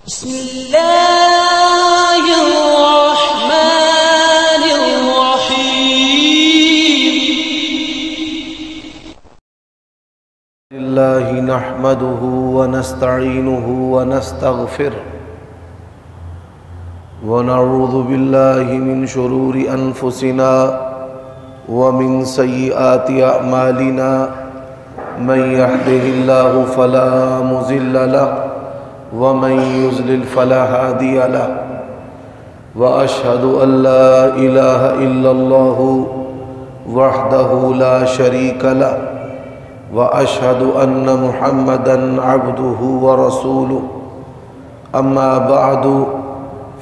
بسم الله الرحمن الرحيم لله نحمده ونستعينه ونستغفره ونعوذ بالله من شرور أنفسنا ومن سيئات أعمالنا من يهده الله فلا مضل له ومن يضلل فلا هادي له وأشهد أن لا إله إلا الله وحده لا شريك له وأشهد أن محمدًا عبده ورسوله أما بعد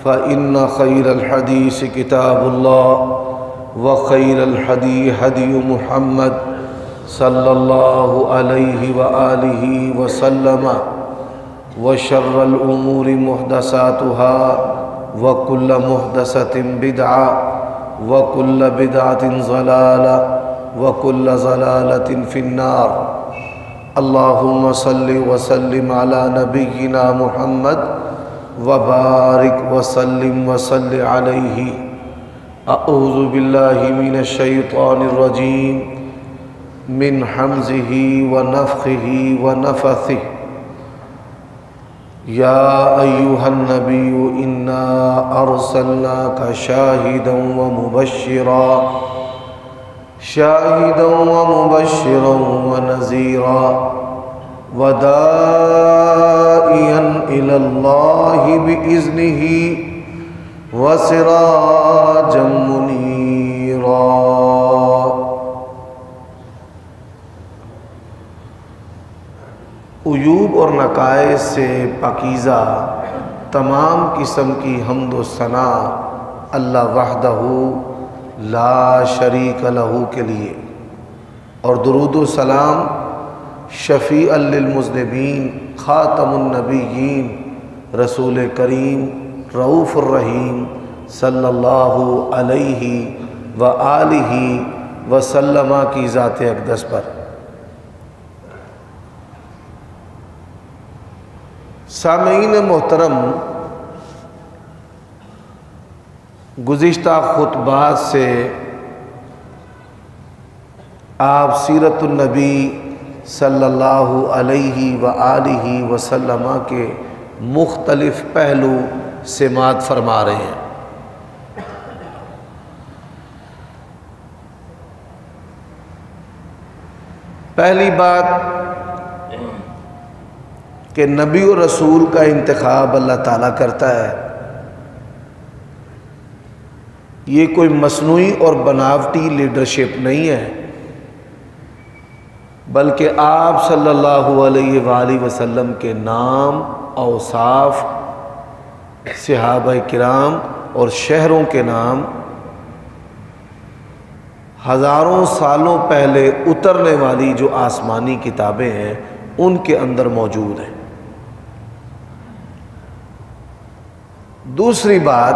فإن خير الحديث كتاب الله وخير الهدي هدي محمد صلى الله عليه وآله وسلم وشر الأمور محدثاتها وكل محدثة بدعة وكل بدعة ضلالة وكل ضلالة في النار اللهم صل وسلم على نبينا محمد وبارك وسلم وصل عليه أعوذ بالله من الشيطان الرجيم من حمزه ونفخه ونفثه يا أيها النبي إنا أرسلناك شاهدا ومبشرا ونذيرا وداعيا إلى الله بإذنه وسراجا منيرا عیوب اور نقائص سے پاکیزہ تمام قسم کی حمد و ثنا اللہ وحدہ لا شریک لہ کے لیے، اور درود و سلام شفیع للمذنبین خاتم النبیین رسول کریم رؤوف الرحیم صلی اللہ علیہ وآلہ وسلم کی ذات اقدس پر۔ سامعین محترم، گزشتہ خطبات سے آپ سیرت النبی صلی اللہ علیہ وآلہ وسلم کے مختلف پہلو سماعت فرما رہے ہیں۔ پہلی بات کہ نبی و رسول کا انتخاب اللہ تعالیٰ کرتا ہے، یہ کوئی مصنوعی اور بناوٹی لیڈرشپ نہیں ہے، بلکہ آپ صلی اللہ علیہ وآلہ وسلم کے نام، اوصاف، صحابہ کرام اور شہروں کے نام ہزاروں سالوں پہلے اترنے والی جو آسمانی کتابیں ہیں ان کے اندر موجود ہیں۔ دوسری بات،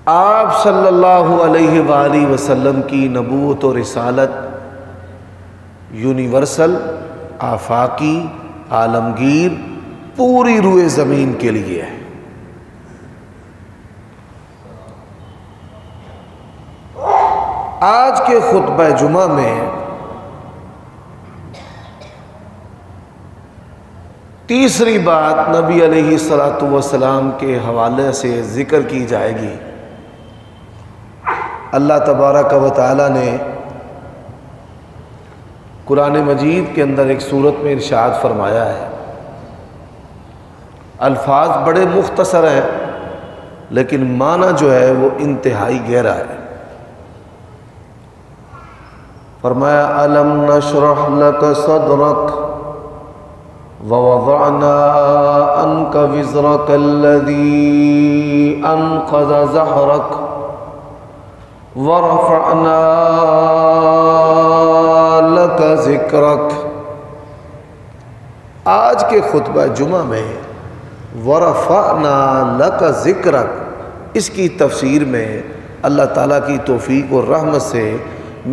آپ صلی اللہ علیہ وآلہ وسلم کی نبوت و رسالت یونیورسل، آفاقی، عالمگیر، پوری روئے زمین کے لیے ہے۔ آج کے خطبہ جمعہ میں تیسری بات نبی علیہ السلام کے حوالے سے ذکر کی جائے گی۔ اللہ تبارک و تعالی نے قرآن مجید کے اندر ایک سورت میں ارشاد فرمایا ہے، الفاظ بڑے مختصر ہیں لیکن معنی جو ہے وہ انتہائی گہرا ہے۔ فرمایا أَلَمْ نَشْرَحْ لَكَ صَدْرَكَ وَوَضَعْنَا عَنْكَ وِزْرَكَ الَّذِي أَنْقَضَ ظَهْرَكَ وَرَفَعْنَا لَكَ ذِكْرَكَ۔ آج کے خطبہ جمعہ میں وَرَفَعْنَا لَكَ ذِكْرَكَ، اس کی تفسیر میں اللہ تعالیٰ کی توفیق اور رحمت سے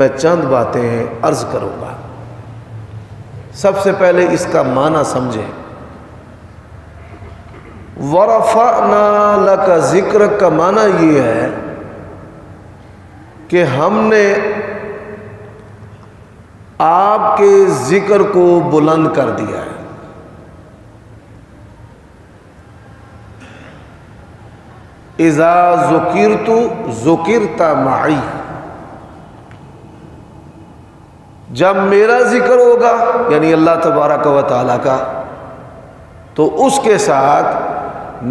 میں چند باتیں عرض کروں گا۔ سب سے پہلے اس کا معنی سمجھیں۔ وَرَفَعْنَا لَكَ ذِكْرَكَ کا معنی یہ ہے کہ ہم نے آپ کے ذکر کو بلند کر دیا ہے۔ اذا ذکرت ذکرت معی، جب میرا ذکر ہوگا یعنی اللہ تبارک و تعالیٰ کا، تو اس کے ساتھ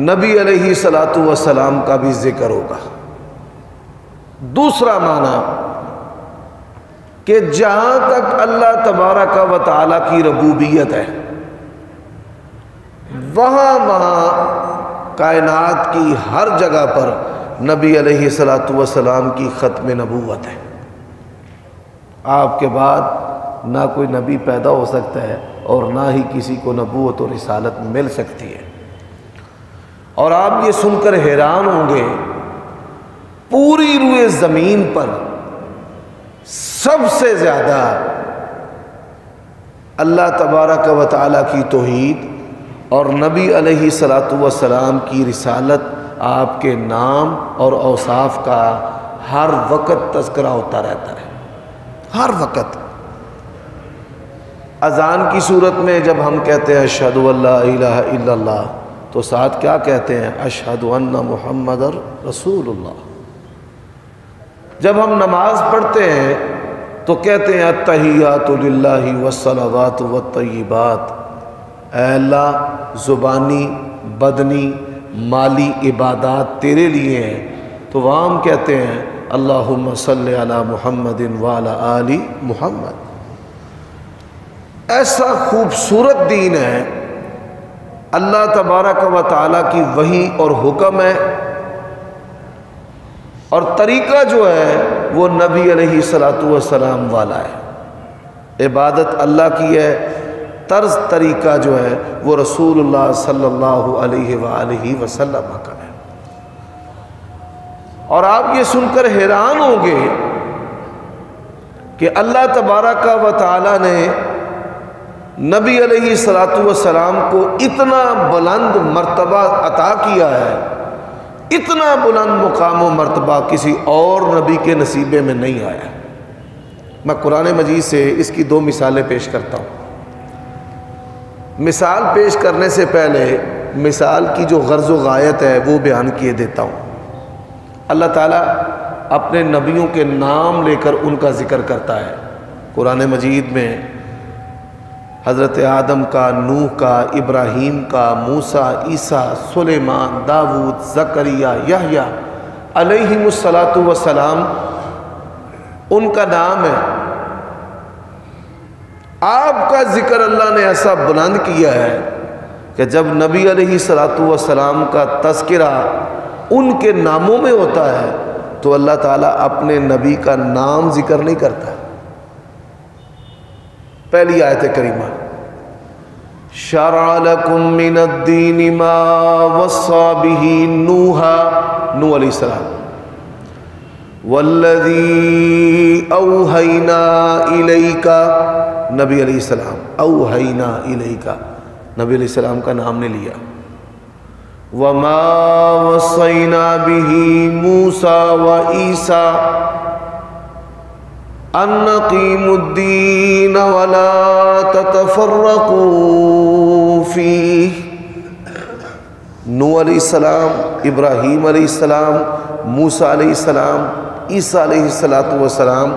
نبی علیہ الصلوۃ والسلام کا بھی ذکر ہوگا۔ دوسرا معنی کہ جہاں تک اللہ تبارک و تعالیٰ کی ربوبیت ہے وہاں کائنات کی ہر جگہ پر نبی علیہ الصلوۃ والسلام کی ختم نبوت ہے۔ آپ کے بعد نہ کوئی نبی پیدا ہو سکتا ہے اور نہ ہی کسی کو نبوت اور رسالت مل سکتی ہے۔ اور آپ یہ سن کر حیران ہوں گے، پوری روئے زمین پر سب سے زیادہ اللہ تبارک و تعالیٰ کی توحید اور نبی علیہ الصلوۃ والسلام کی رسالت، آپ کے نام اور اوصاف کا ہر وقت تذکرہ ہوتا رہتا ہے، ہر وقت۔ اذان کی صورت میں جب ہم کہتے ہیں اشہد ان لا الہ الا اللہ، تو ساتھ کیا کہتے ہیں؟ اشہد ان محمد رسول اللہ۔ جب ہم نماز پڑھتے ہیں تو کہتے ہیں التحیات للہ والصلوات والطیبات، اے اللہ زبانی بدنی مالی عبادات تیرے لیے ہیں، تو وہاں ہم کہتے ہیں اللہم صلی علی محمد وعلی آل محمد۔ ایسا خوبصورت دین ہے، اللہ تبارک و تعالیٰ کی وحی اور حکم ہے، اور طریقہ جو ہے وہ نبی علیہ الصلوۃ والسلام والا ہے۔ عبادت اللہ کی ہے، طرز طریقہ جو ہے وہ رسول اللہ صلی اللہ علیہ وآلہ وسلم کا ہے۔ اور آپ یہ سن کر حیران ہوں گے کہ اللہ تبارک و تعالیٰ نے نبی علیہ الصلوۃ والسلام کو اتنا بلند مرتبہ عطا کیا ہے، اتنا بلند مقام و مرتبہ کسی اور نبی کے نصیبے میں نہیں آیا۔ میں قرآن مجید سے اس کی دو مثالیں پیش کرتا ہوں۔ مثال پیش کرنے سے پہلے مثال کی جو غرض و غایت ہے وہ بیان کیے دیتا ہوں۔ اللہ تعالیٰ اپنے نبیوں کے نام لے کر ان کا ذکر کرتا ہے۔ قرآن مجید میں حضرت آدم کا، نوح کا، ابراہیم کا، موسیٰ، عیسیٰ، سلیمان، داؤد، زکریا، یحییٰ علیہم الصلاۃ والسلام ان کا نام ہے۔ آپ کا ذکر اللہ نے ایسا بلند کیا ہے کہ جب نبی علیہ الصلوۃ والسلام کا تذکرہ ان کے ناموں میں ہوتا ہے تو اللہ تعالیٰ اپنے نبی کا نام ذکر نہیں کرتا۔ پہلی آیت کریمہ شرع لکم من الدین ما وصى به نوح علیہ السلام والذی اوحینا الیک، نبی علیہ السلام، اوحینا الیک، نبی علیہ السلام کا نام نے لیا۔ وما وصینا به موسیٰ وعیسیٰ ان اقیموا الدین ولا تتفرقوا فیہ، نوح علیہ السلام، ابراہیم علیہ السلام، موسیٰ علیہ السلام، عیسیٰ علیہ السلام،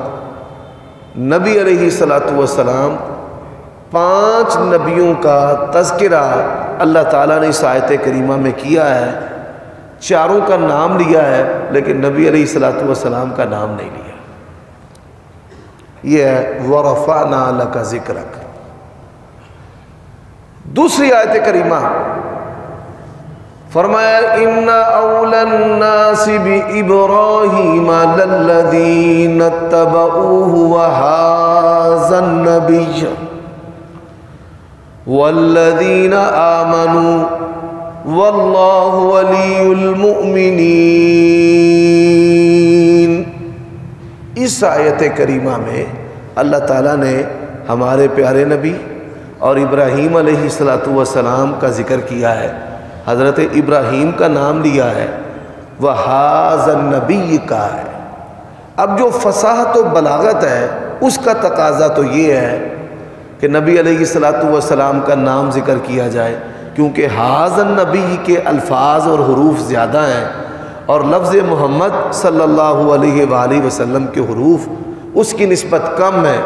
نبی علیہ السلام، 5 نبیوں کا تذکرہ اللہ تعالیٰ نے اس آیت کریمہ میں کیا ہے۔ 4 کا نام لیا ہے لیکن نبی علیہ السلام کا نام نہیں لیا۔ یہ ہے وَرَفَعْنَا لَكَ ذِكْرَكَ۔ دوسری آیت کریمہ فرمایا اِنَّ أَوْلَى النَّاسِ بِإِبْرَاهِيمَ لَلَّذِينَ اتَّبَعُوهُ وَهَذَا النَّبِيَّ وَالَّذِينَ آمَنُوا وَاللَّهُ وَلِيُّ الْمُؤْمِنِينَ۔ اس آیت کریمہ میں اللہ تعالیٰ نے ہمارے پیارے نبی اور ابراہیم علیہ کا ذکر کیا ہے، حضرت ابراہیم کا نام لیا ہے، وَهَذَا النَّبِيِّ کا ہے۔ اب جو فصاحت و بلاغت ہے اس کا تقاضا تو یہ ہے کہ نبی علیہ السلام کا نام ذکر کیا جائے، کیونکہ حاض النبی کے الفاظ اور حروف زیادہ ہیں اور لفظ محمد صلی اللہ علیہ وآلہ وسلم کے حروف اس کی نسبت کم ہے،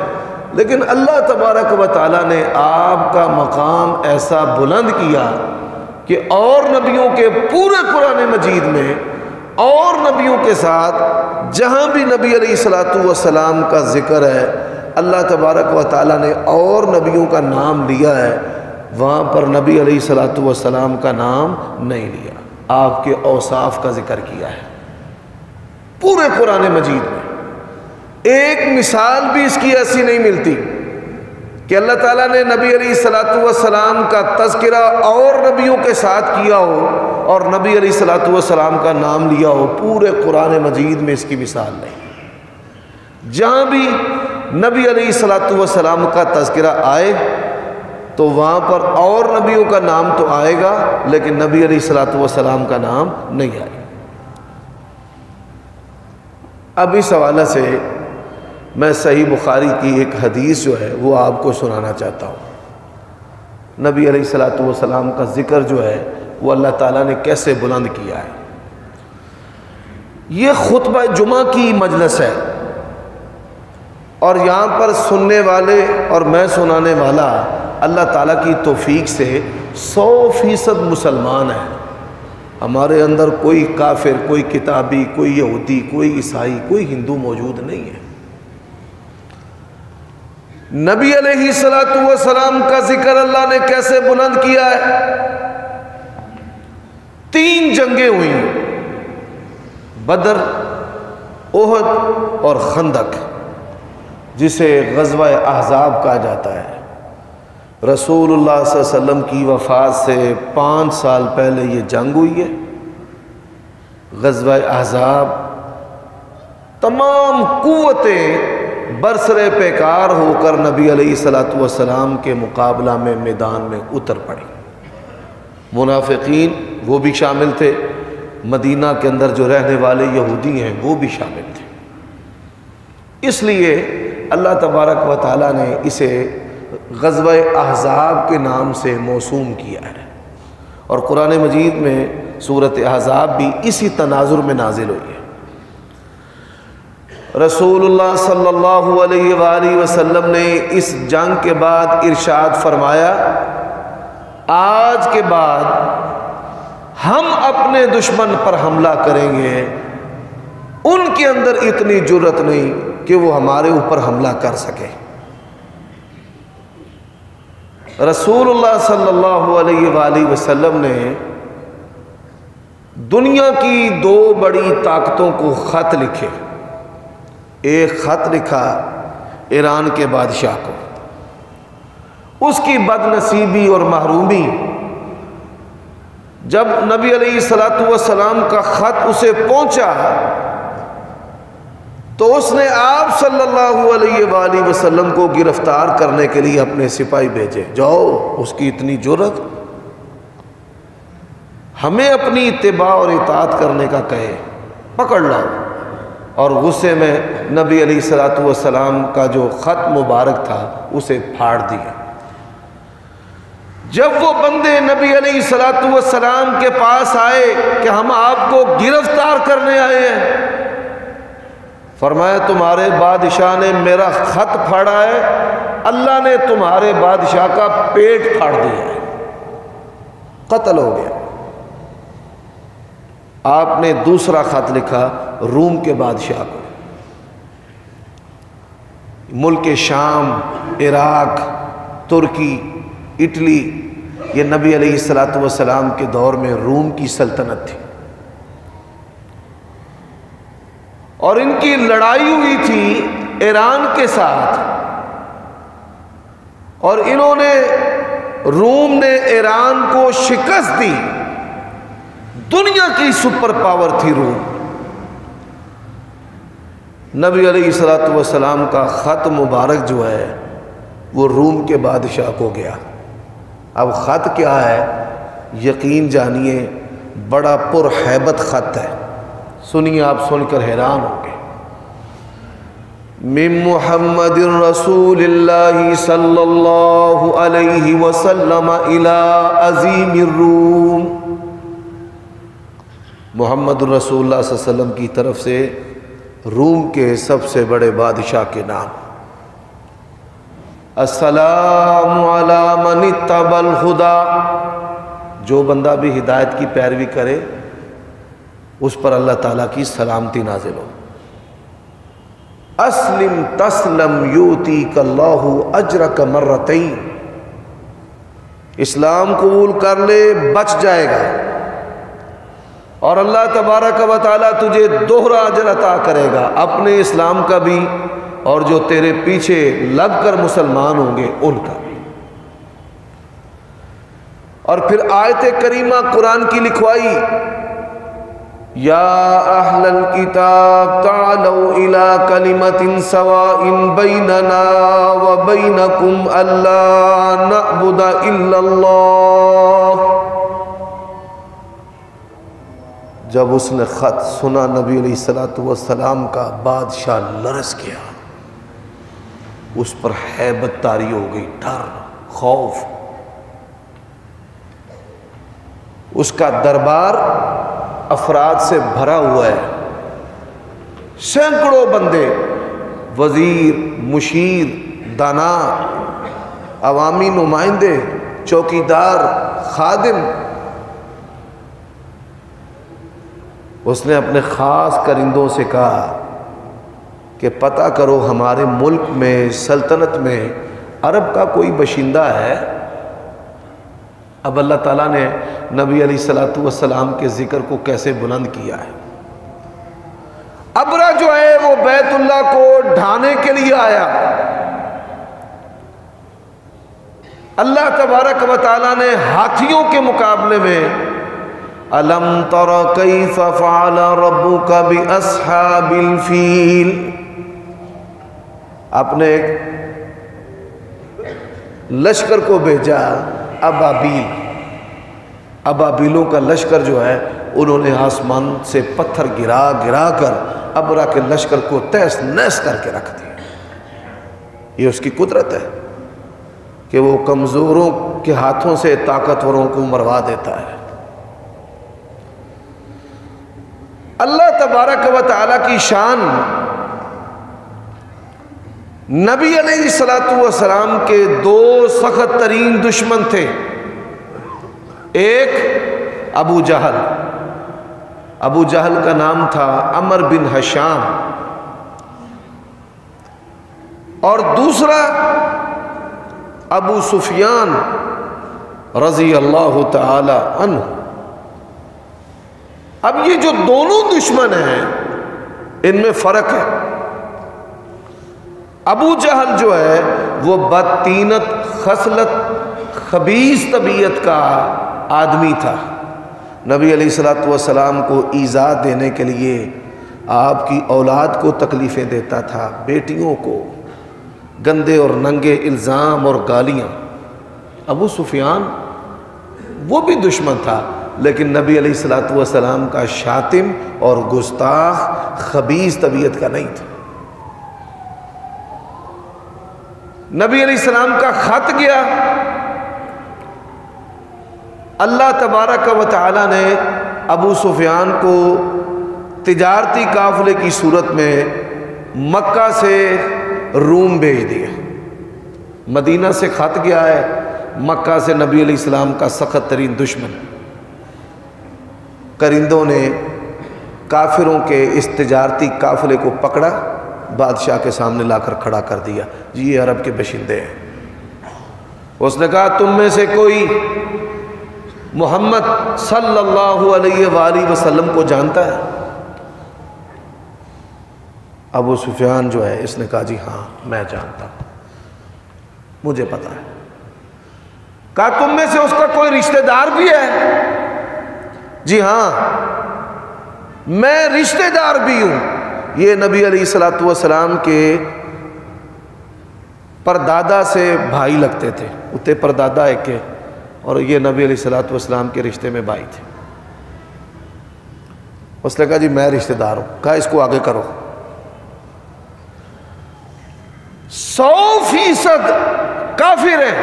لیکن اللہ تبارک و تعالیٰ نے آپ کا مقام ایسا بلند کیا کہ اور نبیوں کے پورے قرآن مجید میں اور نبیوں کے ساتھ جہاں بھی نبی علیہ السلام کا ذکر ہے اللہ تبارک و تعالیٰ نے اور نبیوں کا نام لیا ہے، وہاں پر نبی علیہ السلام کا نام نہیں لیا، آپ کے اوصاف کا ذکر کیا ہے پورے قرآن مجید میں۔ ایک مثال بھی اس کی ایسی نہیں ملتی کہ اللہ تعالیٰ نے نبی علیہ السلام کا تذکرہ اور نبیوں کے ساتھ کیا ہو اور نبی علیہ السلام کا نام لیا ہو، پورے قرآن مجید میں اس کی مثال نہیں۔ جہاں بھی نبی علیہ السلام کا تذکرہ آئے تو وہاں پر اور نبیوں کا نام تو آئے گا لیکن نبی علیہ السلام کا نام نہیں آئے گا۔ اب اس حوالے سے میں صحیح بخاری کی ایک حدیث جو ہے وہ آپ کو سنانا چاہتا ہوں۔ نبی علیہ السلام کا ذکر جو ہے وہ اللہ تعالیٰ نے کیسے بلند کیا ہے۔ یہ خطبہ جمعہ کی مجلس ہے اور یہاں پر سننے والے اور میں سنانے والا اللہ تعالیٰ کی توفیق سے 100% مسلمان ہیں۔ ہمارے اندر کوئی کافر، کوئی کتابی، کوئی یہودی، کوئی عیسائی، کوئی ہندو موجود نہیں ہے۔ نبی علیہ السلام کا ذکر اللہ نے کیسے بلند کیا ہے؟ 3 جنگیں ہوئی، بدر، احد اور خندق، جسے غزوہ احزاب کہا جاتا ہے۔ رسول اللہ صلی اللہ علیہ وسلم کی وفات سے 5 سال پہلے یہ جنگ ہوئی ہے۔ غزوہ احزاب تمام قوتیں برسرے پیکار ہو کر نبی علیہ السلام کے مقابلہ میں میدان میں اتر پڑی۔ منافقین وہ بھی شامل تھے، مدینہ کے اندر جو رہنے والے یہودی ہیں وہ بھی شامل تھے۔ اس لیے اللہ تبارک و تعالیٰ نے اسے غزوہ احزاب کے نام سے موسوم کیا ہے، اور قرآن مجید میں سورۃ احزاب بھی اسی تناظر میں نازل ہوئی ہے۔ رسول اللہ صلی اللہ علیہ وآلہ وسلم نے اس جنگ کے بعد ارشاد فرمایا، آج کے بعد ہم اپنے دشمن پر حملہ کریں گے، ان کے اندر اتنی جرأت نہیں کہ وہ ہمارے اوپر حملہ کر سکے۔ رسول اللہ صلی اللہ علیہ وآلہ وسلم نے دنیا کی 2 بڑی طاقتوں کو خط لکھے۔ ایک خط لکھا ایران کے بادشاہ کو، اس کی بد نصیبی اور محرومی، جب نبی علیہ السلام کا خط اسے پہنچا تو اس نے آپ صلی اللہ علیہ وآلہ وسلم کو گرفتار کرنے کے لیے اپنے سپاہی بھیجے، جاؤ اس کی اتنی جرأت، ہمیں اپنی اتباع اور اطاعت کرنے کا کہے، پکڑ لاؤ۔ اور غصے میں نبی علیہ السلام کا جو خط مبارک تھا اسے پھاڑ دیا۔ جب وہ بندے نبی علیہ السلام کے پاس آئے کہ ہم آپ کو گرفتار کرنے آئے ہیں، فرمایا تمہارے بادشاہ نے میرا خط پھاڑا ہے، اللہ نے تمہارے بادشاہ کا پیٹ پھاڑ دیا ہے، قتل ہو گیا۔ آپ نے دوسرا خط لکھا روم کے بادشاہ کو، ملک شام، عراق، ترکی، اٹلی، یہ نبی علیہ السلام کے دور میں روم کی سلطنت تھی، اور ان کی لڑائی ہوئی تھی ایران کے ساتھ، اور انہوں نے، روم نے ایران کو شکست دی۔ دنیا کی سپر پاور تھی روم۔ نبی علیہ السلام کا خط مبارک جو ہے وہ روم کے بادشاہ کو گیا۔ اب خط کیا ہے؟ یقین جانیے بڑا پرہیبت خط ہے، سنیے، آپ سن کر حیران ہوں گے۔ من محمد رسول اللہ صلی اللہ علیہ وسلم الی عظیم الروم، محمد رسول اللہ صلی اللہ علیہ وسلم کی طرف سے روم کے سب سے بڑے بادشاہ کے نام۔ السلام علی من اتبع الہدی، جو بندہ بھی ہدایت کی پیروی کرے اس پر اللہ تعالیٰ کی سلامتی نازل ہو۔ اسلم تسلم یؤتیک اللہ اجرک مرتین، اسلام قبول کر لے بچ جائے گا اور اللہ تبارک و تعالیٰ تجھے دوہرا اجر عطا کرے گا، اپنے اسلام کا بھی اور جو تیرے پیچھے لگ کر مسلمان ہوں گے ان کا بھی۔ اور پھر آیت کریمہ قرآن کی لکھوائی، یا اہل الکتاب تعالوا الی کلمۃ سواء بیننا وبینکم الا نعبد الا اللہ۔ جب اس نے خط سنا نبی علیہ الصلوۃ والسلام کا، بادشاہ لرز گیا، اس پر ہیبت طاری ہو گئی، ڈر، خوف۔ اس کا دربار افراد سے بھرا ہوا ہے، سینکڑوں بندے، وزیر، مشیر، دانا، عوامی نمائندے، چوکیدار، خادم۔ اس نے اپنے خاص کرندوں سے کہا کہ پتہ کرو ہمارے ملک میں، سلطنت میں عرب کا کوئی باشندہ ہے؟ اب اللہ تعالیٰ نے نبی علیہ الصلوۃ والسلام کے ذکر کو کیسے بلند کیا ہے۔ ابرہ جو ہے وہ بیت اللہ کو ڈھانے کے لیے آیا، اللہ تبارک و تعالیٰ نے ہاتھیوں کے مقابلے میں الم تر کیف فعل ربک باصحاب الفیل، اپنے لشکر کو بھیجا، ابابیلوں کا لشکر جو ہے انہوں نے آسمان سے پتھر گرا گرا کر ابرا کے لشکر کو تہس نہس کر کے رکھ دیا۔ یہ اس کی قدرت ہے کہ وہ کمزوروں کے ہاتھوں سے طاقتوروں کو مروا دیتا ہے۔ اللہ تبارک و تعالیٰ کی شان، نبی علیہ الصلوۃ والسلام کے دو سخت ترین دشمن تھے، ایک ابو جہل، ابو جہل کا نام تھا عمر بن ہشام، اور دوسرا ابو سفیان رضی اللہ تعالی عنہ۔ اب یہ جو دونوں دشمن ہیں ان میں فرق ہے۔ ابو جہل جو ہے وہ بدطینت، خصلت، خبیث طبیعت کا آدمی تھا، نبی علیہ الصلوۃ والسلام کو ایذا دینے کے لیے آپ کی اولاد کو تکلیفیں دیتا تھا، بیٹیوں کو گندے اور ننگے الزام اور گالیاں۔ ابو سفیان وہ بھی دشمن تھا لیکن نبی علیہ الصلوۃ والسلام کا شاتم اور گستاخ، خبیث طبیعت کا نہیں تھا۔ نبی علیہ السلام کا خط گیا، اللہ تبارک و تعالی نے ابو سفیان کو تجارتی قافلے کی صورت میں مکہ سے روم بھیج دیا۔ مدینہ سے خط گیا ہے، مکہ سے نبی علیہ السلام کا سخت ترین دشمن۔ کرندوں نے کافروں کے اس تجارتی قافلے کو پکڑا، بادشاہ کے سامنے لا کر کھڑا کر دیا، جی یہ عرب کے باشندے ہیں۔ اس نے کہا تم میں سے کوئی محمد صلی اللہ علیہ وآلہ وسلم کو جانتا ہے؟ ابو سفیان جو ہے اس نے کہا جی ہاں میں جانتا ہوں، مجھے پتا ہے۔ کہا تم میں سے اس کا کوئی رشتہ دار بھی ہے؟ جی ہاں میں رشتہ دار بھی ہوں۔ یہ نبی علیہ الصلوۃ والسلام کے پردادا سے بھائی لگتے تھے، اتے پردادا ایک کے، اور یہ نبی علیہ الصلوۃ والسلام کے رشتے میں بھائی تھے۔ اس نے کہا جی میں رشتہ دار ہوں، کہا اس کو آگے کرو۔ 100% کافر ہے،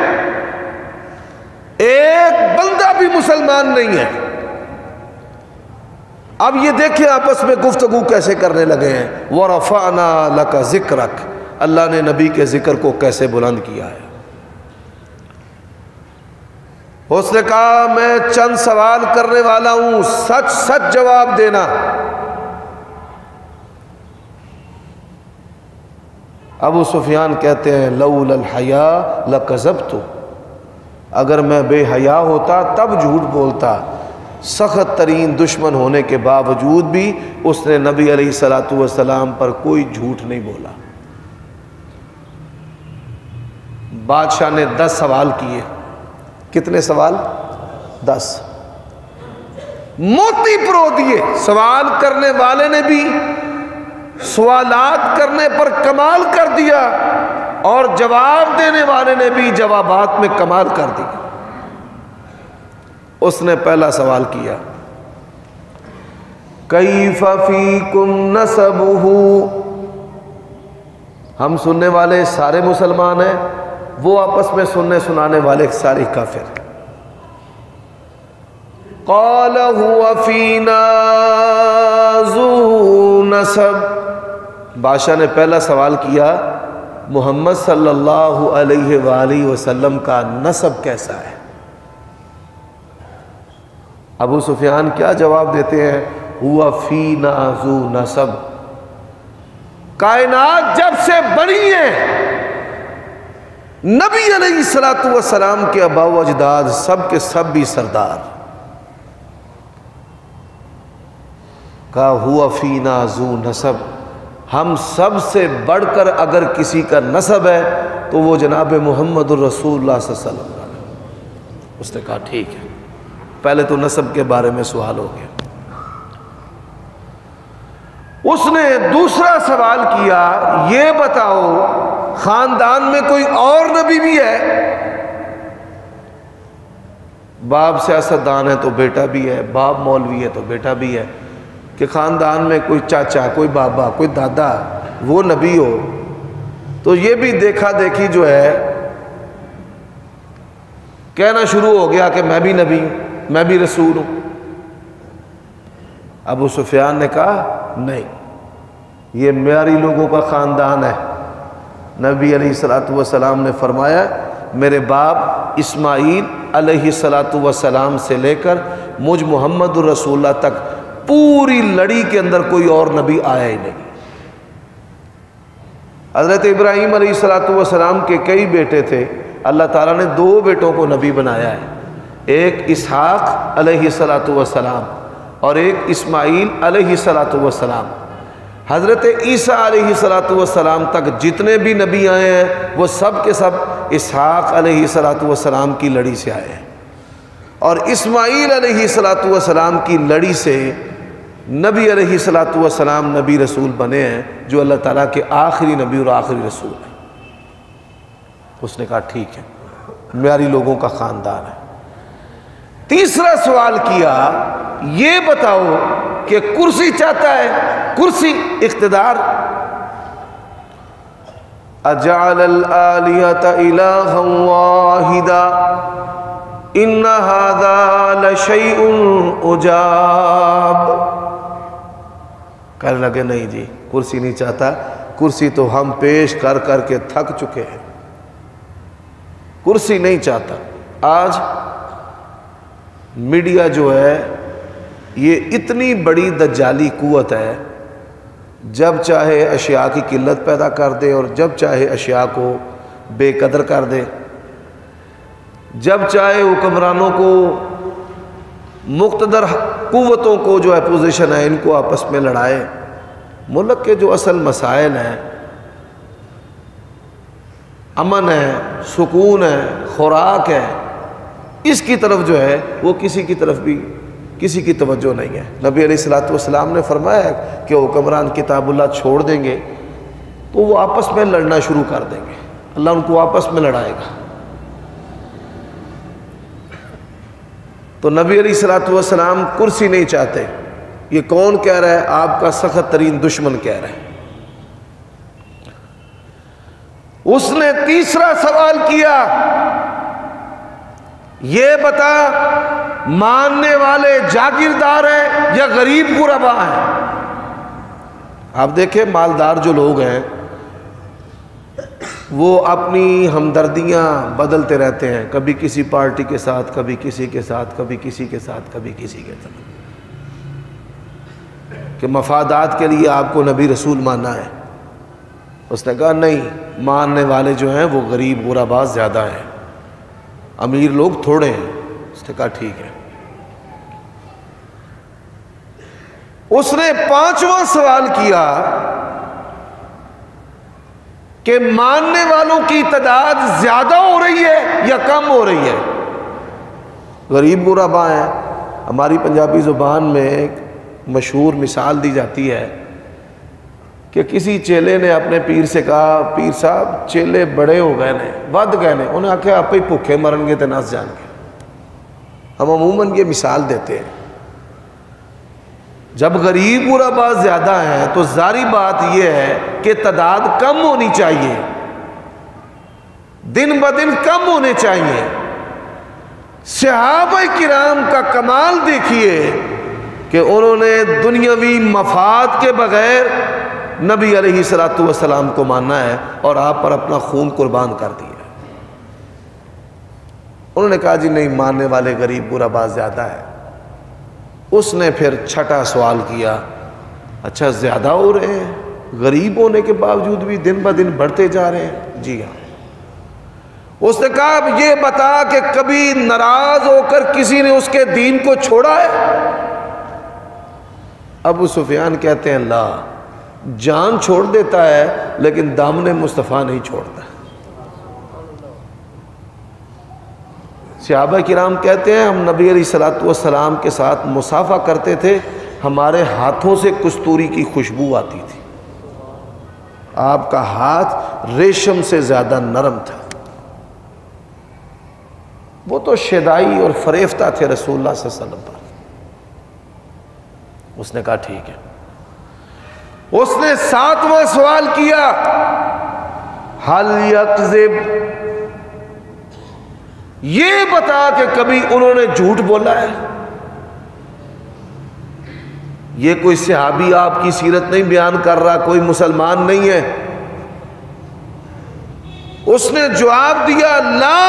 ایک بندہ بھی مسلمان نہیں ہے۔ اب یہ دیکھیں آپس میں گفتگو کیسے کرنے لگے ہیں۔ وَرَفَعْنَا لَكَ ذِكْرَكَ، اللہ نے نبی کے ذکر کو کیسے بلند کیا ہے۔ اس نے کہا میں چند سوال کرنے والا ہوں، سچ سچ جواب دینا۔ ابو سفیان کہتے ہیں لولا الحیاء لکذبت، اگر میں بے حیا ہوتا تب جھوٹ بولتا۔ سخت ترین دشمن ہونے کے باوجود بھی اس نے نبی علیہ الصلوۃ والسلام پر کوئی جھوٹ نہیں بولا۔ بادشاہ نے 10 سوال کیے۔ کتنے سوال؟ 10 موتی پرو دیے۔ سوال کرنے والے نے بھی سوالات کرنے پر کمال کر دیا، اور جواب دینے والے نے بھی جوابات میں کمال کر دیا۔ اس نے پہلا سوال کیا کیف فیکم نسبہ، ہم سننے والے سارے مسلمان ہیں، وہ آپس میں سننے سنانے والے سارے کافر۔ قال هو فینا ذو نسب، بادشاہ نے پہلا سوال کیا محمد صلی اللہ علیہ وآلہ وسلم کا نسب کیسا ہے؟ ابو سفیان کیا جواب دیتے ہیں؟ ہوا فینا ذو نسب، کائنات جب سے بنی ہے نبی علیہ الصلوۃ والسلام کے آباء و اجداد سب کے سب بھی سردار۔ کہا ہوا فینا ذو نسب، ہم سب سے بڑھ کر اگر کسی کا نسب ہے تو وہ جناب محمد الرسول اللہ صلی اللہ علیہ وسلم۔ اس نے کہا ٹھیک ہے، پہلے تو نسب کے بارے میں سوال ہو گیا۔ اس نے دوسرا سوال کیا یہ بتاؤ خاندان میں کوئی اور نبی بھی ہے؟ باپ سیاستدان ہے تو بیٹا بھی ہے، باپ مولوی ہے تو بیٹا بھی ہے، کہ خاندان میں کوئی چاچا، کوئی بابا، کوئی دادا وہ نبی ہو تو یہ بھی دیکھا دیکھی جو ہے کہنا شروع ہو گیا کہ میں بھی نبی ہوں، میں بھی رسول ہوں۔ ابو سفیان نے کہا نہیں، یہ میاری لوگوں کا خاندان ہے۔ نبی علیہ الصلوۃ والسلام نے فرمایا میرے باپ اسماعیل علیہ الصلوۃ والسلام سے لے کر مجھ محمد الرسول اللہ تک پوری لڑی کے اندر کوئی اور نبی آیا ہی نہیں۔ حضرت ابراہیم علیہ الصلوۃ والسلام کے کئی بیٹے تھے، اللہ تعالیٰ نے 2 بیٹوں کو نبی بنایا ہے، ایک اسحاق علیہ الصلوۃ والسلام اور ایک اسماعیل علیہ الصلوۃ والسلام۔ حضرت عیسیٰ علیہ الصلوۃ والسلام تک جتنے بھی نبی آئے ہیں وہ سب کے سب اسحاق علیہ الصلوۃ والسلام کی لڑی سے آئے ہیں، اور اسماعیل علیہ الصلوۃ والسلام کی لڑی سے نبی علیہ الصلوۃ والسلام نبی رسول بنے ہیں، جو اللہ تعالیٰ کے آخری نبی اور آخری رسول ہیں۔ اس نے کہا ٹھیک ہے، میاری لوگوں کا خاندان ہے۔ تیسرا سوال کیا یہ بتاؤ کہ کرسی چاہتا ہے، کرسی، اقتدار؟ اجعل الآلہۃ الہا واحدا ان ھذا لشیء عجاب۔ کہنے لگے نہیں جی کرسی نہیں چاہتا، کرسی تو ہم پیش کر کر کے تھک چکے ہیں، کرسی نہیں چاہتا۔ آج میڈیا جو ہے یہ اتنی بڑی دجالی قوت ہے، جب چاہے اشیاء کی قلت پیدا کر دے اور جب چاہے اشیاء کو بے قدر کر دے، جب چاہے حکمرانوں کو، مقتدر قوتوں کو جو اپوزیشن ہے ان کو آپس میں لڑائے۔ ملک کے جو اصل مسائل ہیں، امن ہے، سکون ہے، خوراک ہے، اس کی طرف جو ہے وہ کسی کی طرف بھی کسی کی توجہ نہیں ہے۔ نبی علیہ الصلوۃ والسلام نے فرمایا کہ حکمران کتاب اللہ چھوڑ دیں گے تو وہ آپس میں لڑنا شروع کر دیں گے، اللہ ان کو آپس میں لڑائے گا۔ تو نبی علیہ الصلوۃ والسلام کرسی نہیں چاہتے۔ یہ کون کہہ رہا ہے؟ آپ کا سخت ترین دشمن کہہ رہا ہے۔ اس نے تیسرا سوال کیا، یہ بتا ماننے والے جاگیردار ہیں یا غریب غربا ہیں؟ آپ دیکھیں مالدار جو لوگ ہیں وہ اپنی ہمدردیاں بدلتے رہتے ہیں، کبھی کسی پارٹی کے ساتھ، کبھی کسی کے ساتھ، کبھی کسی کے ساتھ، کبھی کسی کے ساتھ، کہ مفادات کے لیے آپ کو نبی رسول ماننا ہے۔ اس نے کہا نہیں، ماننے والے جو ہیں وہ غریب غربا زیادہ ہیں، امیر لوگ تھوڑے ہیں۔ اس نے کہا ٹھیک ہے۔ اس نے پانچواں سوال کیا کہ ماننے والوں کی تعداد زیادہ ہو رہی ہے یا کم ہو رہی ہے؟ غریب غربا ہیں۔ ہماری پنجابی زبان میں ایک مشہور مثال دی جاتی ہے کہ کسی چیلے نے اپنے پیر سے کہا، پیر صاحب چیلے بڑے ہو گئے نے، ود گئے نے، انہیں آخیا آپ ہی بھوکے مرن گے تے نس جان گے۔ ہم عموماً یہ مثال دیتے ہیں۔ جب غریب غربا زیادہ ہیں تو ظاہری بات یہ ہے کہ تعداد کم ہونی چاہیے، دن بدن کم ہونے چاہیے۔ صحابہ کرام کا کمال دیکھیے کہ انہوں نے دنیاوی مفاد کے بغیر نبی علیہ الصلوۃ والسلام کو ماننا ہے اور آپ پر اپنا خون قربان کر دیا۔ انہوں نے کہا جی نہیں، ماننے والے غریب غربا زیادہ ہے۔ اس نے پھر چھٹا سوال کیا، اچھا زیادہ ہو رہے ہیں، غریب ہونے کے باوجود بھی دن بدن بڑھتے جا رہے ہیں؟ جی ہاں۔ اس نے کہا اب یہ بتا کہ کبھی ناراض ہو کر کسی نے اس کے دین کو چھوڑا ہے؟ ابو سفیان کہتے ہیں لا، جان چھوڑ دیتا ہے لیکن دامن مصطفیٰ نہیں چھوڑتا۔ صحابہ کرام کہتے ہیں ہم نبی علیہ الصلوۃ والسلام کے ساتھ مصافحہ کرتے تھے، ہمارے ہاتھوں سے کستوری کی خوشبو آتی تھی۔ آپ کا ہاتھ ریشم سے زیادہ نرم تھا۔ وہ تو شیدائی اور فریفتہ تھے رسول اللہ صلی اللہ علیہ وسلم پر۔ اس نے کہا ٹھیک ہے۔ اس نے ساتواں سوال کیا، حل یکذب، یہ بتا کہ کبھی انہوں نے جھوٹ بولا ہے؟ یہ کوئی صحابی آپ کی سیرت نہیں بیان کر رہا، کوئی مسلمان نہیں ہے۔ اس نے جواب دیا لا،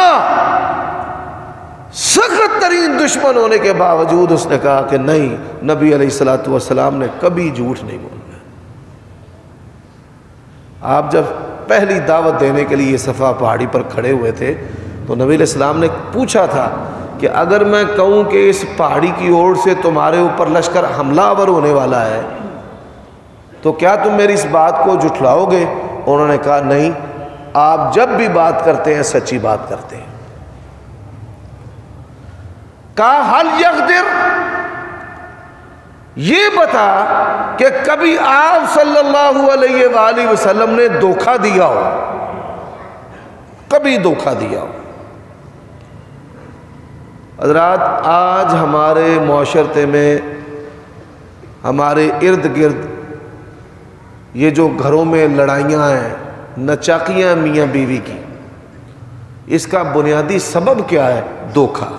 سخت ترین دشمن ہونے کے باوجود اس نے کہا کہ نہیں، نبی علیہ الصلوۃ والسلام نے کبھی جھوٹ نہیں بولا۔ آپ جب پہلی دعوت دینے کے لیے صفا پہاڑی پر کھڑے ہوئے تھے تو نبی علیہ السلام نے پوچھا تھا کہ اگر میں کہوں کہ اس پہاڑی کی اوڑ سے تمہارے اوپر لشکر حملہ آور ہونے والا ہے تو کیا تم میری اس بات کو جھٹلاؤ گے؟ انہوں نے کہا نہیں، آپ جب بھی بات کرتے ہیں سچی بات کرتے ہیں۔ کہا حل یغدر، یہ بتا کہ کبھی آپ صلی اللہ علیہ وآلہ وسلم نے دھوکہ دیا ہو، کبھی دھوکہ دیا ہو؟ حضرات آج ہمارے معاشرے میں، ہمارے ارد گرد یہ جو گھروں میں لڑائیاں ہیں، نچاقیاں میاں بیوی کی، اس کا بنیادی سبب کیا ہے؟ دھوکہ،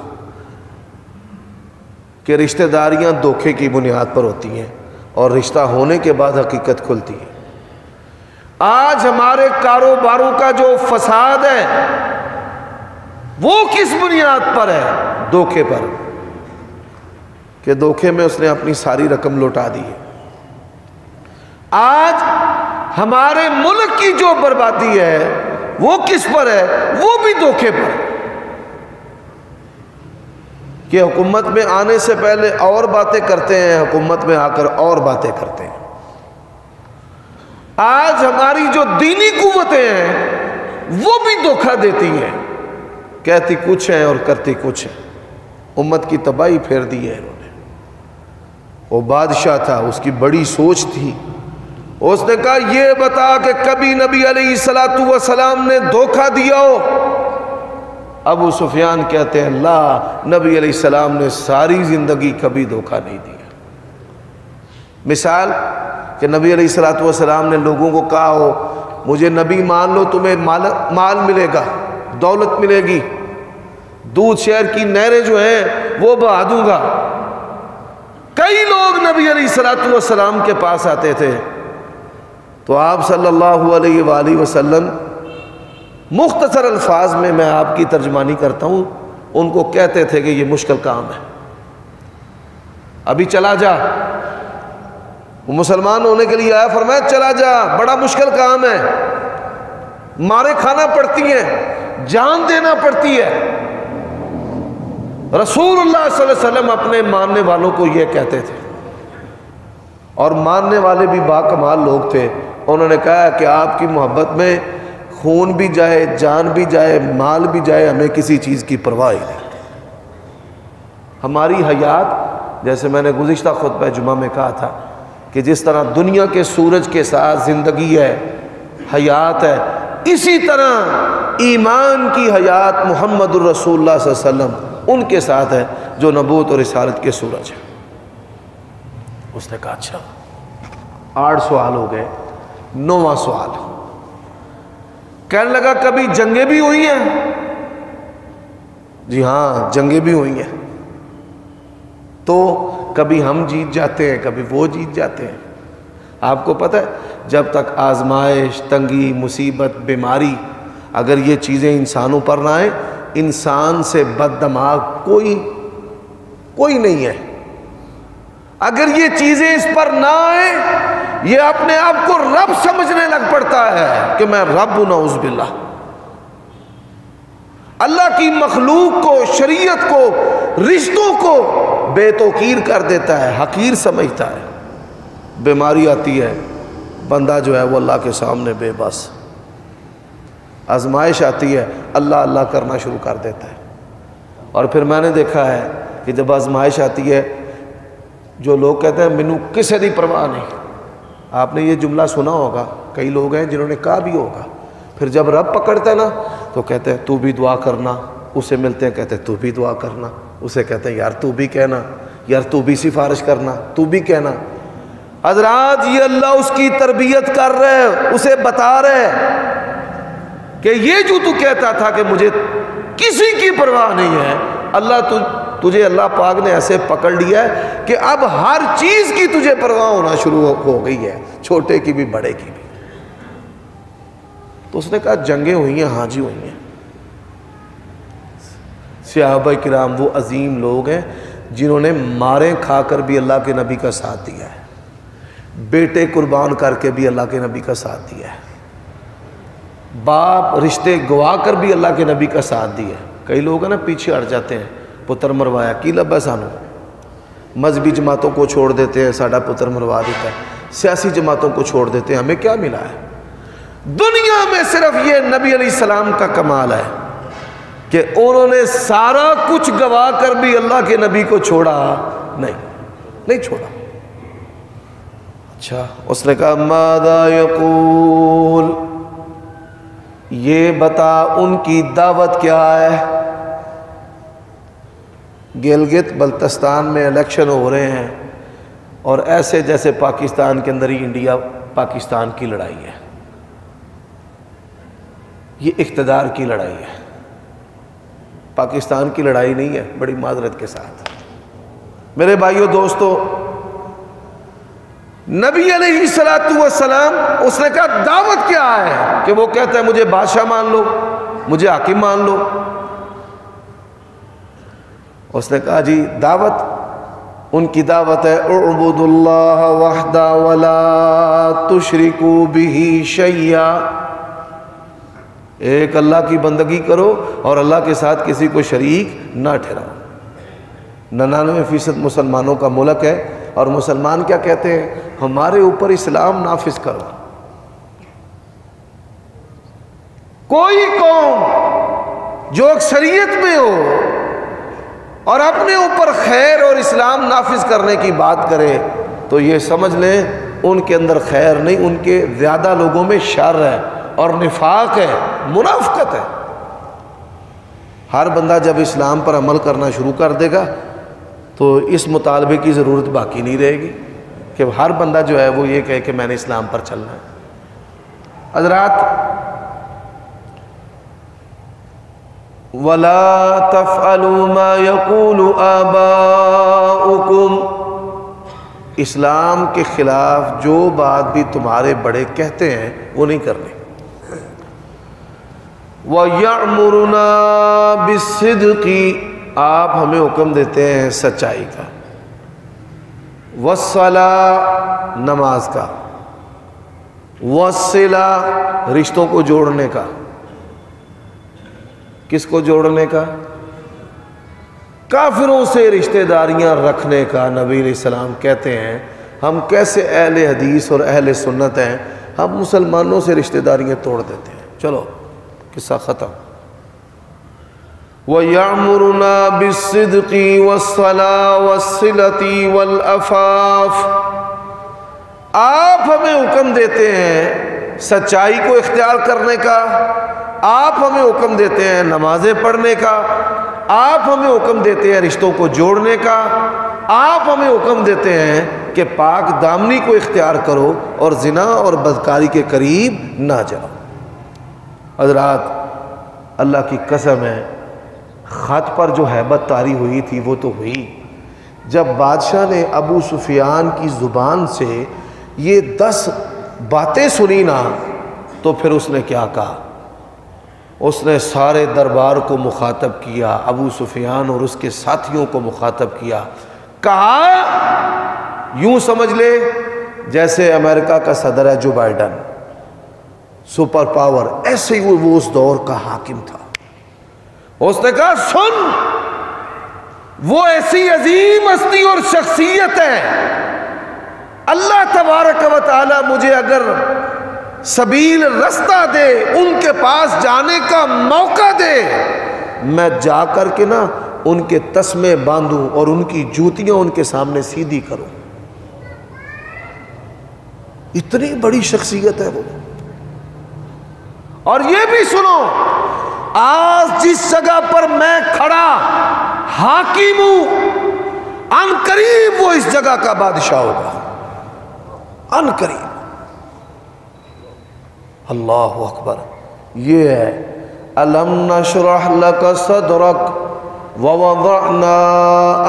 کہ رشتہ داریاں دھوکے کی بنیاد پر ہوتی ہیں اور رشتہ ہونے کے بعد حقیقت کھلتی ہے۔ آج ہمارے کاروباروں کا جو فساد ہے وہ کس بنیاد پر ہے؟ دھوکے پر، کہ دھوکے میں اس نے اپنی ساری رقم لوٹا دی ہے۔ آج ہمارے ملک کی جو بربادی ہے وہ کس پر ہے؟ وہ بھی دھوکے پر، کہ حکومت میں آنے سے پہلے اور باتیں کرتے ہیں، حکومت میں آ کر اور باتیں کرتے ہیں۔ آج ہماری جو دینی قوتیں ہیں وہ بھی دھوکہ دیتی ہیں، کہتی کچھ ہیں اور کرتی کچھ ہیں۔ امت کی تباہی پھیر دی ہے انہوں نے۔ وہ بادشاہ تھا، اس کی بڑی سوچ تھی، اس نے کہا یہ بتا کہ کبھی نبی علیہ السلام نے دھوکہ دیا ہو؟ ابو سفیان کہتے ہیں لا، نبی علیہ السلام نے ساری زندگی کبھی دھوکہ نہیں دیا۔ مثال کہ نبی علیہ السلام نے لوگوں کو کہا ہو مجھے نبی مان لو، تمہیں مال ملے گا، دولت ملے گی، دودھ شہر کی نہریں جو ہیں وہ بہا دوں گا۔ کئی لوگ نبی علیہ السلام کے پاس آتے تھے تو آپ صلی اللہ علیہ وآلہ وسلم مختصر الفاظ میں آپ کی ترجمانی کرتا ہوں، ان کو کہتے تھے کہ یہ مشکل کام ہے، ابھی چلا جا۔ وہ مسلمان ہونے کے لیے آیا، فرمایا چلا جا، بڑا مشکل کام ہے، مارے کھانا پڑتی ہیں، جان دینا پڑتی ہے۔ رسول اللہ صلی اللہ علیہ وسلم اپنے ماننے والوں کو یہ کہتے تھے، اور ماننے والے بھی با کمال لوگ تھے۔ انہوں نے کہا کہ آپ کی محبت میں خون بھی جائے، جان بھی جائے، مال بھی جائے، ہمیں کسی چیز کی پرواہ ہی نہیں۔ ہماری حیات، جیسے میں نے گزشتہ خطبہ جمعہ میں کہا تھا کہ جس طرح دنیا کے سورج کے ساتھ زندگی ہے، حیات ہے، اسی طرح ایمان کی حیات محمد الرسول اللہ صلی اللہ علیہ وسلم ان کے ساتھ ہے جو نبوت اور رسالت کے سورج ہے۔ اس نے کہا اچھا، 8 سوال ہو گئے، 9واں سوال کہنے لگا کبھی جنگیں بھی ہوئی ہیں؟ جی ہاں، جنگیں بھی ہوئی ہیں، تو کبھی ہم جیت جاتے ہیں، کبھی وہ جیت جاتے ہیں۔ آپ کو پتہ ہے جب تک آزمائش، تنگی، مصیبت، بیماری، اگر یہ چیزیں انسانوں پر نہ آئیں، انسان سے بد دماغ کوئی نہیں ہے۔ اگر یہ چیزیں اس پر نہ آئیں، یہ اپنے آپ کو رب سمجھنے لگ پڑتا ہے کہ میں رب ہوں، نعوذ باللہ۔ اللہ کی مخلوق کو، شریعت کو، رشتوں کو بے توقیر کر دیتا ہے، حقیر سمجھتا ہے۔ بیماری آتی ہے، بندہ جو ہے وہ اللہ کے سامنے بے بس۔ آزمائش آتی ہے، اللہ اللہ کرنا شروع کر دیتا ہے۔ اور پھر میں نے دیکھا ہے کہ جب آزمائش آتی ہے، جو لوگ کہتے ہیں مینوں کسی دی پرواہ نہیں، آپ نے یہ جملہ سنا ہوگا، کئی لوگ ہیں جنہوں نے کہا بھی ہوگا، پھر جب رب پکڑتا ہے نا تو کہتے ہیں تو بھی دعا کرنا، اسے ملتے ہیں کہتے ہیں تو بھی دعا کرنا، اسے کہتے ہیں یار تو بھی کہنا، یار تو بھی سفارش کرنا، تو بھی کہنا۔ حضرات یہ اللہ اس کی تربیت کر رہے ہیں، اسے بتا رہے ہیں کہ یہ جو تو کہتا تھا کہ مجھے کسی کی پرواہ نہیں ہے، تجھے اللہ پاک نے ایسے پکڑ لیا ہے کہ اب ہر چیز کی تجھے پرواہ ہونا شروع ہو گئی ہے، چھوٹے کی بھی بڑے کی بھی۔ تو اس نے کہا جنگیں ہوئی ہیں؟ ہاں جی ہوئی ہیں۔ صحابہ کرام وہ عظیم لوگ ہیں جنہوں نے ماریں کھا کر بھی اللہ کے نبی کا ساتھ دیا ہے، بیٹے قربان کر کے بھی اللہ کے نبی کا ساتھ دیا ہے، باپ رشتے گوا کر بھی اللہ کے نبی کا ساتھ دیا ہے۔ کئی لوگ ہیں نا پیچھے ہٹ جاتے ہیں، پتر مروایا کی لبا سانو، مذہبی جماعتوں کو چھوڑ دیتے ہیں، ساڈا پتر مروا دیتا ہے، سیاسی جماعتوں کو چھوڑ دیتے ہیں، ہمیں کیا ملا ہے؟ دنیا میں صرف یہ نبی علیہ السلام کا کمال ہے کہ انہوں نے سارا کچھ گوا کر بھی اللہ کے نبی کو چھوڑا نہیں چھوڑا۔ اچھا، اس نے کہا ماذا یقول، یہ بتا ان کی دعوت کیا ہے؟ گلگت بلتستان میں الیکشن ہو رہے ہیں اور ایسے جیسے پاکستان کے اندر ہی انڈیا پاکستان کی لڑائی ہے، یہ اقتدار کی لڑائی ہے، پاکستان کی لڑائی نہیں ہے، بڑی معذرت کے ساتھ۔ میرے بھائیوں دوستو، نبی علیہ السلام اس نے کہا دعوت کیا ہے؟ کہ وہ کہتا ہے مجھے بادشاہ مان لو، مجھے حاکم مان لو۔ اس نے کہا جی دعوت، ان کی دعوت ہے اعبدوا اللہ وحدہ ولا تشرکوا بہ شیئا، ایک اللہ کی بندگی کرو اور اللہ کے ساتھ کسی کو شریک نہ ٹھہراؤ۔ 99% مسلمانوں کا ملک ہے اور مسلمان کیا کہتے ہیں؟ ہمارے اوپر اسلام نافذ کرو۔ کوئی قوم جو اکثریت میں ہو اور اپنے اوپر خیر اور اسلام نافذ کرنے کی بات کرے تو یہ سمجھ لیں ان کے اندر خیر نہیں، ان کے زیادہ لوگوں میں شر ہے اور نفاق ہے، منافقت ہے۔ ہر بندہ جب اسلام پر عمل کرنا شروع کر دے گا تو اس مطالبے کی ضرورت باقی نہیں رہے گی کہ ہر بندہ جو ہے وہ یہ کہے کہ میں نے اسلام پر چلنا ہے۔ حضرات، وَلَا تَفْعَلُوا مَا يَقُولُ آبَاؤُكُمْ، اسلام کے خلاف جو بات بھی تمہارے بڑے کہتے ہیں وہ نہیں کرنی۔ وَيَأْمُرُنَا بِالصِّدْقِ، آپ ہمیں حکم دیتے ہیں سچائی کا، وَالصَّلَاةِ، نماز کا، وَالصِّلَةِ، رشتوں کو جوڑنے کا۔ کس کو جوڑنے کا؟ کافروں سے رشتہ داریاں رکھنے کا۔ نبی علیہ السلام کہتے ہیں ہم کیسے اہل حدیث اور اہل سنت ہیں، ہم مسلمانوں سے رشتہ داریاں توڑ دیتے ہیں۔ چلو قصہ ختم۔ وَيَعْمُرُنَا بِالصِّدْقِ وَالصَّلَاةِ وَالصِّلَةِ وَالْعَفَافِ، آپ ہمیں حکم دیتے ہیں سچائی کو اختیار کرنے کا، آپ ہمیں حکم دیتے ہیں نمازیں پڑھنے کا، آپ ہمیں حکم دیتے ہیں رشتوں کو جوڑنے کا، آپ ہمیں حکم دیتے ہیں کہ پاک دامنی کو اختیار کرو اور زنا اور بدکاری کے قریب نہ جاؤ۔ حضرات، اللہ کی قسم ہے، خط پر جو ہیبت طاری ہوئی تھی وہ تو ہوئی، جب بادشاہ نے ابو سفیان کی زبان سے یہ 10 باتیں سنی نا تو پھر اس نے کیا کہا؟ اس نے سارے دربار کو مخاطب کیا، ابو سفیان اور اس کے ساتھیوں کو مخاطب کیا، کہا یوں سمجھ لے جیسے امریکہ کا صدر ہے جو بائیڈن، سپر پاور، ایسے ہی وہ اس دور کا حاکم تھا۔ اس نے کہا سن، وہ ایسی عظیم ہستی اور شخصیت ہے، اللہ تبارک و تعالی مجھے اگر سبیل رستہ دے، ان کے پاس جانے کا موقع دے، میں جا کر کے نا ان کے تسمے باندھوں اور ان کی جوتیاں ان کے سامنے سیدھی کروں۔ اتنی بڑی شخصیت ہے وہ۔ اور یہ بھی سنو، آج جس جگہ پر میں کھڑا حاکم ہوں، ان قریب وہ اس جگہ کا بادشاہ ہوگا، ان قریب۔ اللہ اکبر۔ یہ ہے الم نشرح لک صدرک ووضعنا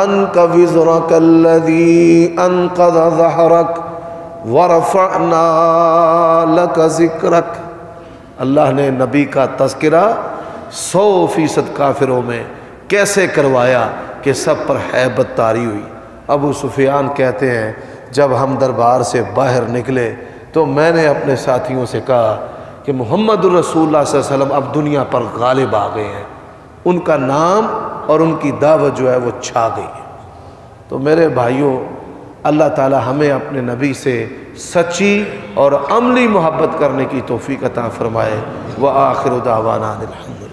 عنک وزرک الذی انقض ظہرک ورفعنا لک ذکرک۔ اللہ نے نبی کا تذکرہ 100% کافروں میں کیسے کروایا کہ سب پر ہیبت طاری ہوئی۔ ابو سفیان کہتے ہیں جب ہم دربار سے باہر نکلے تو میں نے اپنے ساتھیوں سے کہا کہ محمد الرسول اللہ صلی اللہ علیہ وسلم اب دنیا پر غالب آ گئے ہیں، ان کا نام اور ان کی دعوت جو ہے وہ چھا گئی ہے۔ تو میرے بھائیوں، اللہ تعالی ہمیں اپنے نبی سے سچی اور عملی محبت کرنے کی توفیق عطا فرمائے۔ وآخر دعوانا الحمد للہ۔